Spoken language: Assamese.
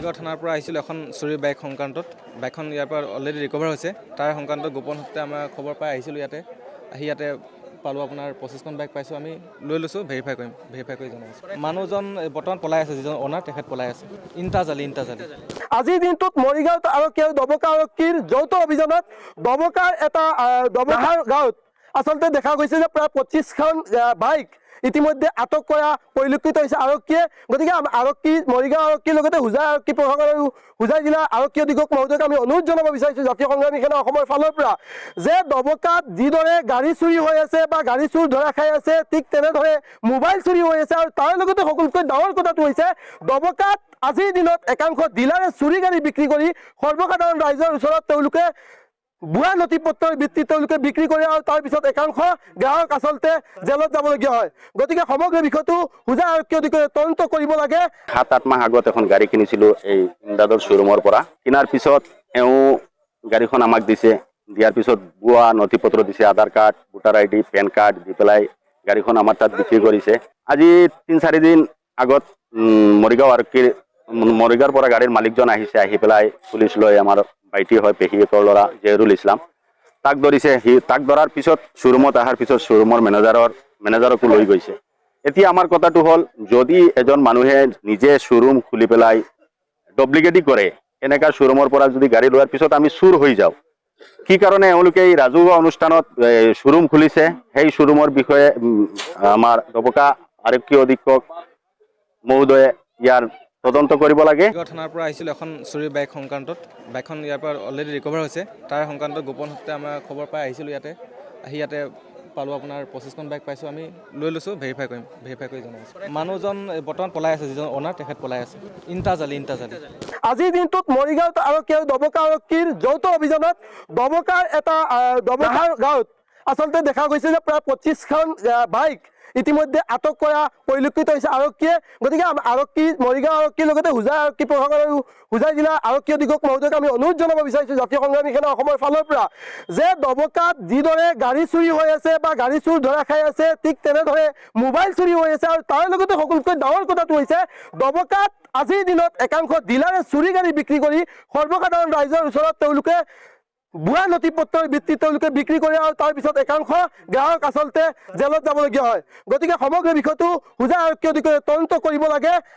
মৰিগাঁও থানাৰ পৰা আহিছিলোঁ এখন চুৰি বাইক সংক্ৰান্তত। বাইকখন ইয়াৰ পৰা অলৰেডি ৰিকভাৰ হৈছে। তাৰ সংক্ৰান্তত গোপন সূত্ৰে আমাৰ খবৰ পাই আহিছিলোঁ ইয়াতে। আহি ইয়াতে পালোঁ আপোনাৰ 25খন বাইক পাইছোঁ। আমি লৈ লৈছোঁ, ভেৰিফাই কৰি জনাই আছোঁ। মানুহজন বৰ্তমান পলাই আছে, যিজন অনাৰ তেখেত পলাই আছে। ইণ্টাজালি। আজিৰ দিনটোত মৰিগাঁৱত আৰক্ষী আৰু দবকা আৰক্ষীৰ যৌথ অভিযানত দবকাৰ এটা দবকাৰ গাঁৱত আচলতে দেখা গৈছে যে প্ৰায় 25খন বাইক ইতিমধ্যে আটক কৰা পৰিলক্ষিত হৈছে আৰক্ষীয়ে। গতিকে মৰিগাঁও আৰক্ষীৰ লগতে হোজাই আৰক্ষী প্ৰশাসন আৰু হোজাই জিলা আৰক্ষী অধীক্ষক মহোদয়ক আমি অনুৰোধ জনাব বিচাৰিছোঁ জাতীয় সংগ্ৰামী সেনা অসমৰ ফালৰ পৰা যে দবকাত যিদৰে গাড়ী চুৰি হৈ আছে বা গাড়ী চুৰ ধৰা খাই আছে, ঠিক তেনেদৰে মোবাইল চুৰি হৈ আছে। আৰু তাৰ লগতে সকলোতকৈ ডাঙৰ কথাটো হৈছে দবকাত আজিৰ দিনত একাংশ ডিলাৰে চুৰি গাড়ী বিক্ৰী কৰি সৰ্বসাধাৰণ ৰাইজৰ ওচৰত তেওঁলোকে ভুৱা নথি পত্ৰৰ ভিত্তিত তেওঁলোকে বিক্ৰী কৰে আৰু তাৰপিছত একাংশ গ্ৰাহক আচলতে জেলত যাবলগীয়া হয়। গতিকে সমগ্ৰ বিষয়টো হোজাই আৰক্ষী অধীক্ষকে তদন্ত কৰিব লাগে। 7-8 মাহ আগত এখন গাড়ী কিনিছিলোঁ এই ইমদাদৰ শ্বৰুমৰ পৰা। কিনাৰ পিছত এওঁ গাড়ীখন আমাক দিছে। দিয়াৰ পিছত ভুৱা নথি পত্ৰ দিছে, Aadhaar card, voter ID, PAN card দি পেলাই গাড়ীখন আমাৰ তাত বিক্ৰী কৰিছে। আজি 3-4 দিন আগত মৰিগাঁৱৰ পৰা গাড়ীৰ মালিকজন আহিছে। আহি পেলাই পুলিচ লৈ আমাৰ ভাইটি হয়, পেহীয়েকৰ ল'ৰা জেহৰুল ইছলাম, তাক ধৰিছে। তাক ধৰাৰ পিছত শ্বৰুমত অহাৰ পিছত শ্বৰুমৰ মেনেজাৰকো লৈ গৈছে। এতিয়া আমাৰ কথাটো হ'ল, যদি এজন মানুহে নিজে শ্বৰুম খুলি পেলাই ডুপ্লিকেটি কৰে, এনেকা শ্বৰুমৰ পৰা যদি গাড়ী লোৱাৰ পিছত আমি চুৰ হৈ যাওঁ, কি কাৰণে এওঁলোকে এই ৰাজহুৱা অনুষ্ঠানত শ্বৰুম খুলিছে, সেই শ্বৰুমৰ বিষয়ে আমাৰ দবকা আৰক্ষী অধীক্ষক মহোদয়ে ইয়াৰ তদন্ত কৰিব লাগে। মৰিগাঁও থানাৰ পৰা আহিছিলোঁ এখন চুৰি বাইক সংক্ৰান্তত। বাইকখন ইয়াৰ পৰা অলৰেডি ৰিকভাৰ হৈছে। তাৰ সংক্ৰান্তত গোপন সূত্ৰে আমাৰ খবৰ পাই আহিছিলোঁ ইয়াতে। আহি ইয়াতে পালোঁ আপোনাৰ 25খন বাইক পাইছোঁ। আমি লৈ লৈছোঁ, ভেৰিফাই কৰি জনাই আছোঁ। মানুহজন বৰ্তমান পলাই আছে, যিজন অনাৰ তেখেত পলাই আছে। ইণ্টাজালি। আজিৰ দিনটোত মৰিগাঁৱত আৰক্ষী আৰু দবকা আৰক্ষীৰ যৌথ অভিযানত দবকাৰ এটা দবকাৰ গাঁৱত আচলতে দেখা গৈছে যে প্ৰায় 25খন বাইক ইতিমধ্যে আটক কৰা পৰিলক্ষিত হৈছে আৰক্ষীয়ে। গতিকে মৰিগাঁও আৰক্ষীৰ লগতে হোজাই আৰক্ষী প্ৰশাসন আৰু হোজাই জিলা আৰক্ষী অধীক্ষক মহোদয়ক আমি অনুৰোধ জনাব বিচাৰিছোঁ জাতীয় সংগ্ৰামী সেনা অসমৰ ফালৰ পৰা যে দবকাত যিদৰে গাড়ী চুৰি হৈ আছে বা গাড়ী চুৰ ধৰা খাই আছে, ঠিক তেনেদৰে মোবাইল চুৰি হৈ আছে। আৰু তাৰ লগতে সকলোতকৈ ডাঙৰ কথাটো হৈছে দবকাত আজিৰ দিনত একাংশ ডিলাৰে চুৰি গাড়ী বিক্ৰী কৰি সৰ্বসাধাৰণ ৰাইজৰ ওচৰত তেওঁলোকে ভুৱা নথি পত্ৰৰ ভিত্তিত তেওঁলোকে বিক্ৰী কৰে আৰু তাৰপিছত একাংশ গ্ৰাহক আচলতে জেলত যাবলগীয়া হয়। গতিকে সমগ্ৰ বিষয়টো হোজাই আৰক্ষী অধীক্ষকে তদন্ত কৰিব লাগে।